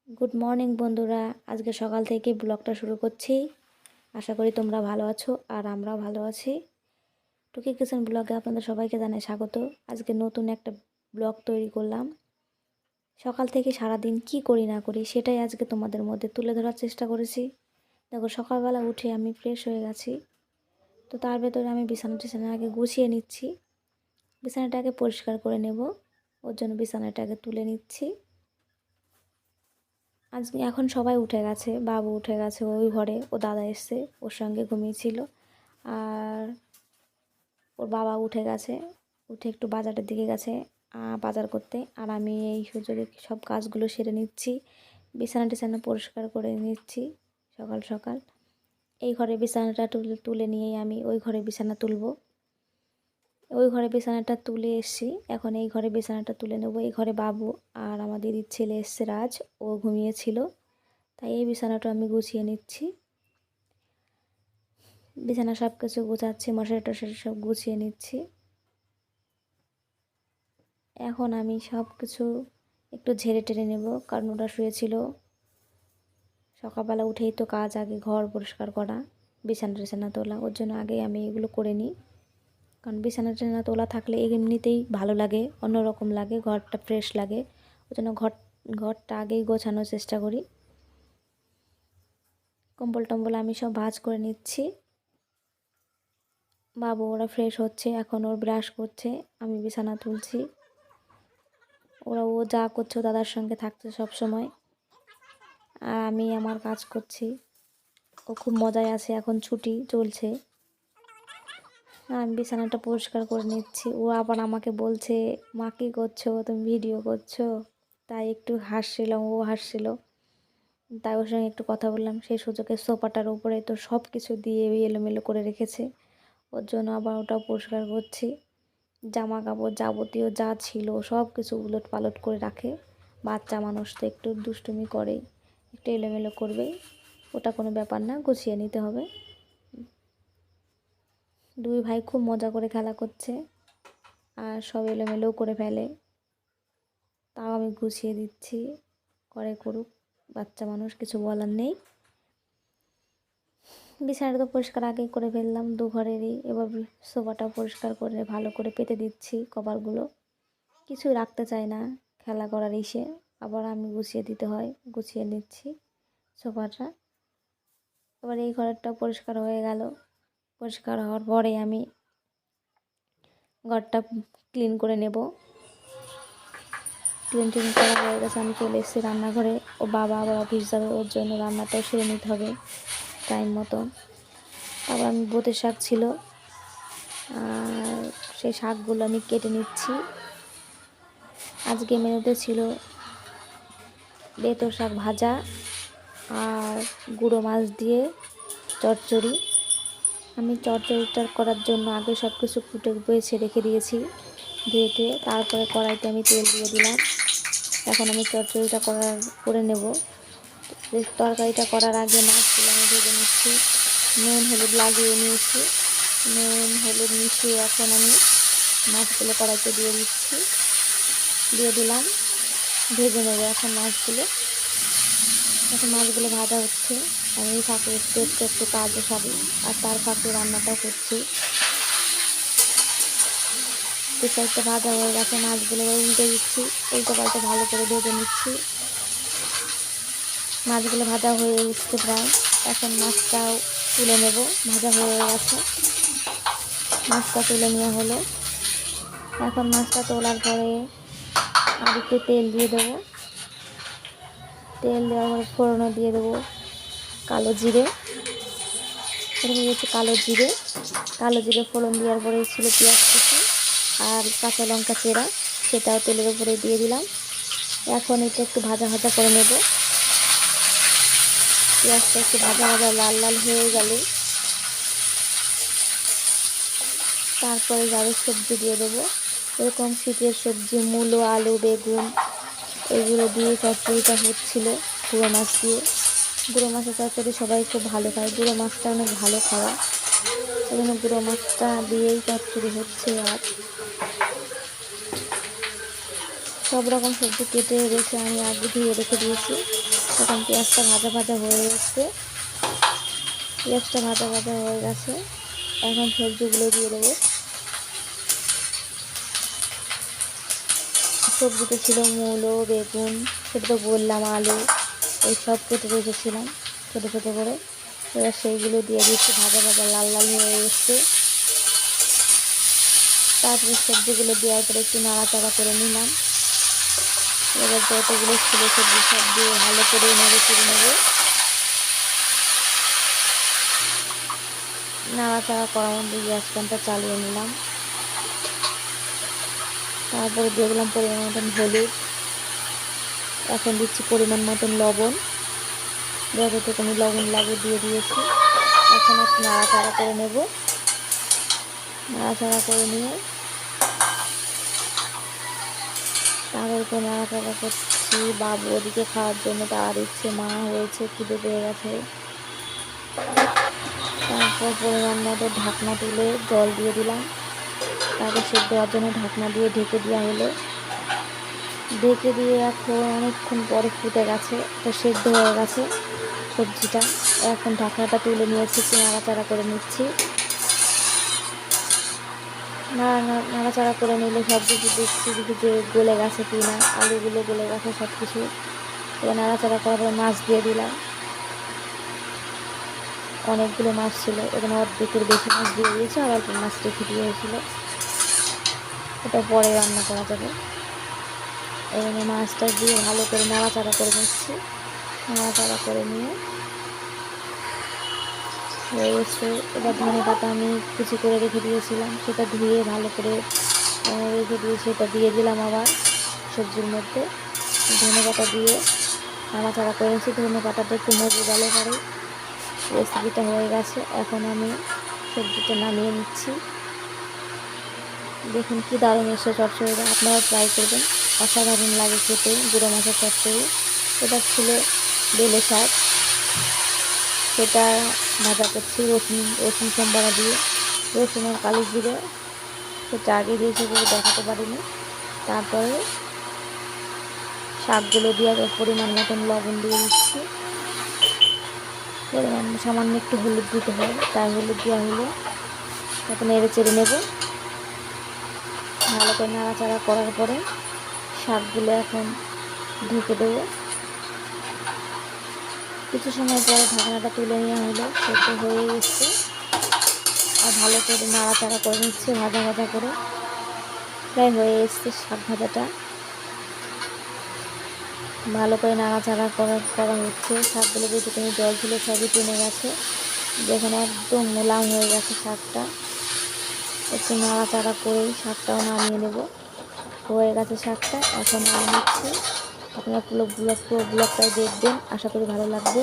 Good morning বন্ধুরা, আজকে সকাল থেকে ব্লগটা শুরু করছি। আশা করি তোমরা ভালো আছো আর আমরাও ভালো আছি। টুকি কিচেন ব্লগে আপনাদের সবাইকে জানাই স্বাগত। আজকে নতুন একটা ব্লগ তৈরি করলাম। সকাল থেকে সারাদিন কি করি না করি সেটাই আজকে তোমাদের মধ্যে তুলে ধরার চেষ্টা করেছি। দেখো, সকালবেলা উঠে আমি ফ্রেশ হয়ে গেছি। তো তার ভেতরে আমি বিছানা আগে গুছিয়ে নিচ্ছি। বিছানাটাকে পরিষ্কার করে নেব, ওর জন্য বিছানাটাকে তুলে নিচ্ছি। আজকে এখন সবাই উঠে গেছে, বাবু উঠে গেছে ওই ঘরে, ও দাদা এসছে ওর সঙ্গে ঘুমিয়েছিল। আর ওর বাবা উঠে গেছে, উঠে একটু বাজারের দিকে গেছে বাজার করতে। আর আমি এই সুযোগে সব কাজগুলো সেরে নিচ্ছি, বিছানা পরিষ্কার করে নিচ্ছি সকাল সকাল। এই ঘরে বিছানাটা তুলে নিয়েই আমি ওই ঘরে বিছানা তুলব। ওই ঘরে বিছানাটা তুলে এসছি, এখন এই ঘরে বিছানাটা তুলে নেব। এই ঘরে বাবু আর আমার দিদির ছেলে এসছে রাজ, ও ঘুমিয়েছিল, তাই এই বিছানাটা আমি গুছিয়ে নিচ্ছি। বিছানা সব কিছু গোছাচ্ছি, মশারি টশারি সব গুছিয়ে নিচ্ছি। এখন আমি সব কিছু একটু ঝেড়ে টেরে নেব, কারণ ওটা শুয়েছিল। সকালবেলা উঠেই তো কাজ, আগে ঘর পরিষ্কার করা, বিছানা তোলা, ওর জন্য আগে আমি এগুলো করে নিই। কারণ বিছানা তোলা থাকলে এমনিতেই ভালো লাগে, অন্যরকম লাগে, ঘরটা ফ্রেশ লাগে। ওই জন্য ঘরটা আগেই গোছানোর চেষ্টা করি। কম্বল টম্বল আমি সব ভাঁজ করে নিচ্ছি। বাবু ওরা ফ্রেশ হচ্ছে, এখন ওর ব্রাশ করছে, আমি বিছানা তুলছি। ও যা করছে দাদার সঙ্গে থাকছে সব সময়, আর আমি আমার কাজ করছি। ও খুব মজায় আছে, এখন ছুটি চলছে। আমি বিছানাটা পরিষ্কার করে নিচ্ছি। ও আবার আমাকে বলছে, মা কী করছো, তুমি ভিডিও করছো? তাই একটু হাসছিলাম, ও হাসছিল, তাই ওর সঙ্গে একটু কথা বললাম। সেই সুযোগে সোফাটার উপরে তো সব কিছু দিয়ে এলোমেলো করে রেখেছে, ওর জন্য আবার ওটাও পরিষ্কার করছি। জামা কাপড় যাবতীয় যা ছিল সব কিছু উলট পালট করে রাখে। বাচ্চা মানুষ তো একটু দুষ্টুমি করেই, একটু এলোমেলো করবেই, ওটা কোনো ব্যাপার না, গুছিয়ে নিতে হবে। দুই ভাই খুব মজা করে খেলা করছে আর সব এলোমেলোও করে ফেলে, তাও আমি গুছিয়ে দিচ্ছি। করে করুক, বাচ্চা মানুষ, কিছু বলার নেই। বিছানাটা তো পরিষ্কার আগেই করে ফেললাম দু ঘরেরই। এবার সোফাটাও পরিষ্কার করে ভালো করে পেতে দিচ্ছি কভারগুলো। কিছুই রাখতে চাই না, খেলা করার ইসে আবার আমি গুছিয়ে দিতে হয়, গুছিয়ে নিচ্ছি সোফাটা। এবার এই ঘরটা পরিষ্কার হয়ে গেল। পরিষ্কার হওয়ার পরে আমি ঘরটা ক্লিন করে নেব। ক্লিন করা হয়ে গেছে, আমি চলে এসেছি রান্নাঘরে। ও বাবা আবার অফিস যাবে, ওর জন্য রান্নাটাও সেরে নিতে হবে টাইম মতো। তারপর আমি বোতের শাক ছিল, আর সেই শাকগুলো আমি কেটে নিচ্ছি। আজকে মেনুতে ছিল বেতো শাক ভাজা আর গুঁড়ো মাছ দিয়ে চচ্চড়ি। আমি চচ্চড়িটা করার জন্য আগে সব কিছু কুটে বেছে রেখে দিয়েছি ধুয়ে। তারপরে কড়াইতে আমি তেল দিয়ে দিলাম। এখন আমি চচ্চড়িটা করে নেব। তরকারিটা করার আগে মাছগুলো আমি ভেজে নিচ্ছি, নুন হলুদ লাগিয়ে নিয়েছি। নুন হলুদ মিশিয়ে এখন আমি মাছগুলো কড়াইতে দিয়ে দিলাম, ভেজে নেবো এখন মাছগুলো। এখন মাছগুলো ভাজা হচ্ছে, আমি এই ফাঁকে একটু কাজও সারি, আর তার ফাঁকে রান্নাটাও করছি। দু সাইডটা ভাজা হয়ে গেছে, মাছগুলো উল্টে দিচ্ছি, উল্টো পাল্টে ভালো করে ভেজে নিচ্ছি। মাছগুলো ভাজা হয়ে উঠছে প্রায়, এখন মাছটাও তুলে নেব। ভাজা হয়ে গেছে, মাছটা তুলে নেওয়া হলো। এখন মাছটা তোলার পরে আর একটু তেল দিয়ে দেবো। তেল দেওয়ার পরে ফোড়নও দিয়ে দেবো কালো জিরে। এরকম হচ্ছে কালো জিরে ফোড়ন দেওয়ার পরে ছিল পেঁয়াজ কুচি আর কাঁচা লঙ্কা চেরা, সেটাও তেলের উপরে দিয়ে দিলাম। এখন এটা একটু ভাজা ভাজা করে নেব। পেঁয়াজটা একটু ভাজা ভাজা লাল লাল হয়ে গেলে তারপরে যাবে সবজি দিয়ে দেবো। এরকম শীতের সবজি মূলো, আলু, বেগুন এগুলো দিয়ে চচ্চড়িটা হচ্ছিল গুঁড়ো মাছ দিয়ে। গুঁড়ো মাছের চচ্চড়ি সবাই খুব ভালো খায়, গুঁড়ো মাছটা অনেক ভালো খাওয়া, ওই জন্য গুঁড়ো মাছটা দিয়েই চচ্চড়ি হচ্ছে। আর সব রকম সবজি কেটে রেখে আমি আগে ধুয়ে রেখে দিয়েছি। এখন পেঁয়াজটা ভাজা ভাজা হয়ে গেছে, পেঁয়াজটা ভাজা ভাজা হয়ে গেছে। এখন সবজিগুলো দিয়ে দেবো। সবজিতে ছিল মূলো, বেগুন, সেটা তো বললাম, আলু, এই সব কেটে রেখেছিলাম ছোটো ছোটো করে। এবার সেইগুলো দিয়ে দিচ্ছি, ভাজা ভাজা লাল লাল হয়ে এসছে। তারপরে সবজিগুলো দেওয়ার পরে একটু নাড়াচাড়া করে নিলাম। এবার যতগুলো ছিল সবজি সব দিয়ে ভালো করে নেড়ে চেড়ে নেবো। নাড়াচাড়া করার মধ্যে গ্যাস ফ্যানটা চালিয়ে নিলাম। তারপরে দিয়ে দিলাম পরিমাণ মতন হলুদ। এখন দিচ্ছি পরিমাণ মতন লবণ, যতটুকুনি লবণ লাগে দিয়ে দিয়েছি। এখন একটু নাড়াচাড়া করে নেব। নাড়াচাড়া করে নিয়ে তারপর নাড়াচাড়া করছি। বাবু ওদিকে খাওয়ার জন্য তাড়া দিচ্ছে, মা হয়েছে, খিদে পেয়ে গেছে। তারপর পরিমাণ মতো ঢাকনা তুলে জল দিয়ে দিলাম। তারপর সেদ্ধ হওয়ার জন্য ঢাকনা দিয়ে ঢেকে দেওয়া হলো। ঢেকে দিয়ে এখন অনেকক্ষণ পরে ফুটে গেছে, তো সেদ্ধ হয়ে গেছে সবজিটা। এখন ঢাকনাটা তুলে নিয়েছি, নাড়াচাড়া করে নিচ্ছি। নাড়াচাড়া করে নিলে সব কিছু দেখছি যে গলে গেছে কি না, আলুগুলো গলে গেছে সব কিছু। এবার নাড়াচাড়া করার পরে মাছ দিয়ে দিলাম। অনেকগুলো মাছ ছিল, এখানে অর্ধেকের বেশি মাছ দিয়ে দিয়েছি, আর অল্প মাছ রেখে দিয়েছিল, ওটা পরে রান্না করা যাবে। এখানে মাছটা দিয়ে ভালো করে নাড়াচাড়া করে নিচ্ছি। নাড়াচাড়া করে নিয়ে হয়ে এসে এবার ধনে পাতা আমি কুচি করে রেখে দিয়েছিলাম, সেটা ধুয়ে ভালো করে রেখে দিয়ে সেটা দিয়ে দিলাম আবার সবজির মধ্যে। ধনে পাতা দিয়ে নাড়াচাড়া করে নিচ্ছি। ধনে পাতাটা একটু মজে গেলে পরে রেসিপিটা হয়ে গেছে। এখন আমি সবজিটা নামিয়ে নিচ্ছি। দেখুন কি দারুণ এসে চচ্চড়িটা, আপনারা ট্রাই করবেন, অসাধারণ লাগে খেতে গুঁড়ো মাছের চচ্চড়ি। এটা ছিল বেলে শাক, সেটা ভাজা করছি রসুন সম্বারা দিয়ে, রসুন আর কালি জিরে, সেটা আগে দিয়েছি বলে দেখাতে পারিনি। তারপরে শাকগুলো দিয়ে পরিমাণ মতন লবণ দিয়ে দিচ্ছি। পরিমাণ সামান্য একটু হলুদ দিতে হয়, তাই হলুদ দেওয়া হলো। এখন নেড়ে চেড়ে নেব। ভালো করে নাড়াচাড়া করার পরে শাকগুলো এখন ঢেকে দেবো। কিছু সময় পরে ঢাকনাটা তুলে নেওয়া হলো, সেদ্ধ হয়ে এসছে। আর ভালো করে নাড়াচাড়া করে নিচ্ছে, ভাজা ভাজা করে প্রায় হয়ে এসছে শাক ভাজাটা। ভালো করে নাড়াচাড়া করা হচ্ছে। শাকগুলো যেটুকুনি জল ছিল সবই টেনে গেছে, যেখানে একদম মোলাম হয়ে গেছে শাকটা। একটু নাড়াচাড়া করেই শাকটাও নামিয়ে নেব। হয়ে গেছে শাকটা, এখন নামিয়ে নিচ্ছি। আপনারা পুরো ব্লগটাই দেখবেন, আশা করি ভালো লাগবে।